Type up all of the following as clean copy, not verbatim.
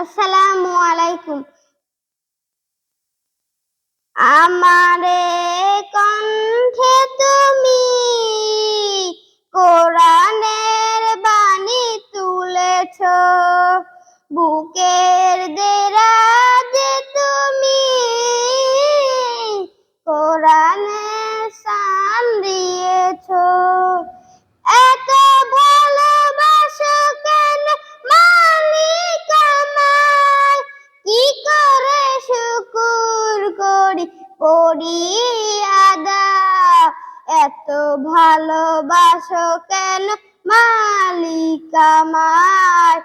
আসসালামু আলাইকুম। আমারে কণ্ঠে তুমি কোরআনের বাণী তুলেছ, বুকের দেরাজে তুমি কোরআনের শান দিয়েছ। এত ভালোবাসো কেন মালিক আমায়, কি করে শুকুর করি করি আদাব। এত ভালোবাসো কেন মালিক আমায়,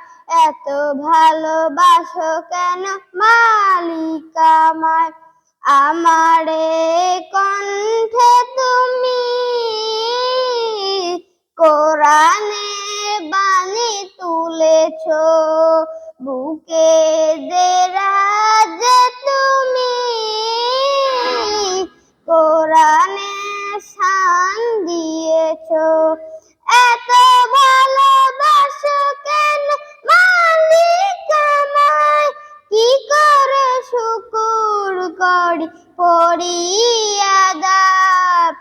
এত ভালোবাসো কেন মালিক আমায়। আমারে কণ্ঠে তুমি কোরআনের বাণী তুলেছ, বুকে দেরাজে তুমি কোরআনের শান দিয়েছ। এত ভালোবাসো কেন মালিক আমায়, কি করে শুকুর করি করি আদাব।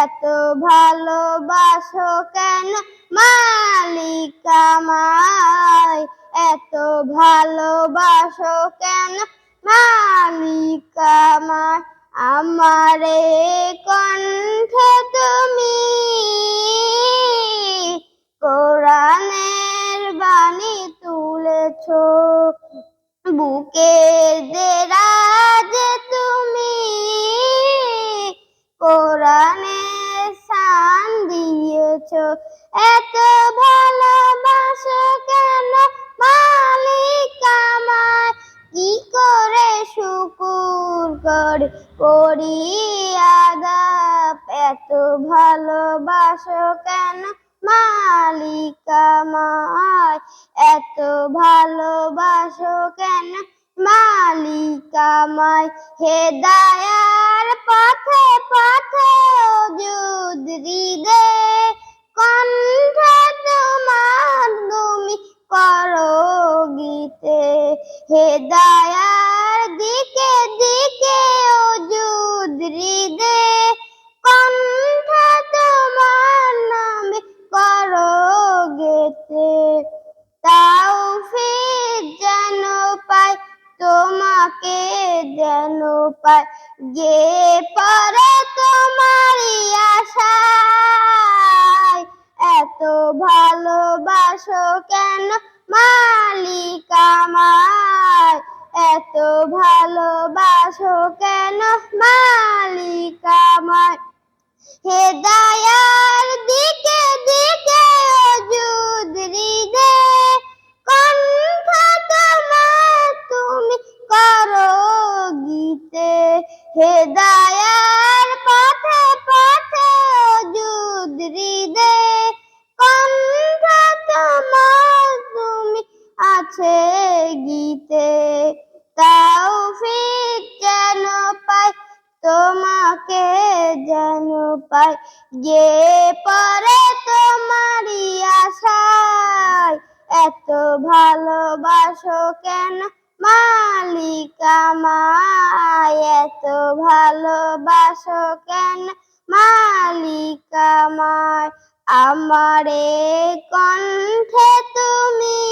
এত ভালোবাসো কেন মালিক আমায়, এত ভালোবাসো কেন মালিক আমায়। আমারে কণ্ঠে তুমি কোরআনের বাণী তুলেছ, বুকের দেরাজে তুমি কোরআনের শান দিয়েছ। এত ভালোবাসো কেন মালিক আমায়, কি করে শুকুর করি আদাব। এত ভালোবাসো কেন মালিক আমায়, এত ভালোবাসো কেন মালিক আমায়। হেদায়ার পথে পথে ওজুদ হৃদে, কণ্ঠ তোমার তুমি করো গীতে। হেদায়ার দিকে দিকে ওজুদ হৃদে, কণ্ঠ তোমার নামে করো গেতে। তাওফীক যেন পাই তোমাকে যেন পাই, যে পরে তোমারই আশায়। এত ভালোবাসো কেন মালিক আমায়, এত ভালোবাসো কেন মালিক আমায়। হেদায়ার দিকে দিকে ওজুদ হৃদে, কণ্ঠ তোমার তুমি করো গীতে। হেদায়ার পথে পথে ওজুদ হৃদে, কণ্ঠ তোমার তুমি আছে গীতে। তাওফীক যেন পাই তোমাকে যেন পাই, যে পরে তোমারই আশায়। এত ভালোবাসো কেন মালিক আমায়, এত ভালোবাসো কেন মালিক আমায়। আমারে কণ্ঠে তুমি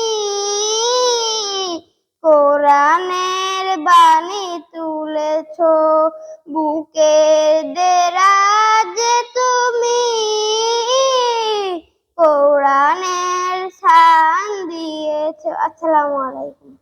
কোরআনের বাণী তুলেছ, বুকের দেরাজে তুমি কোরআনের শান দিয়েছ। আসসালামু আলাইকুম।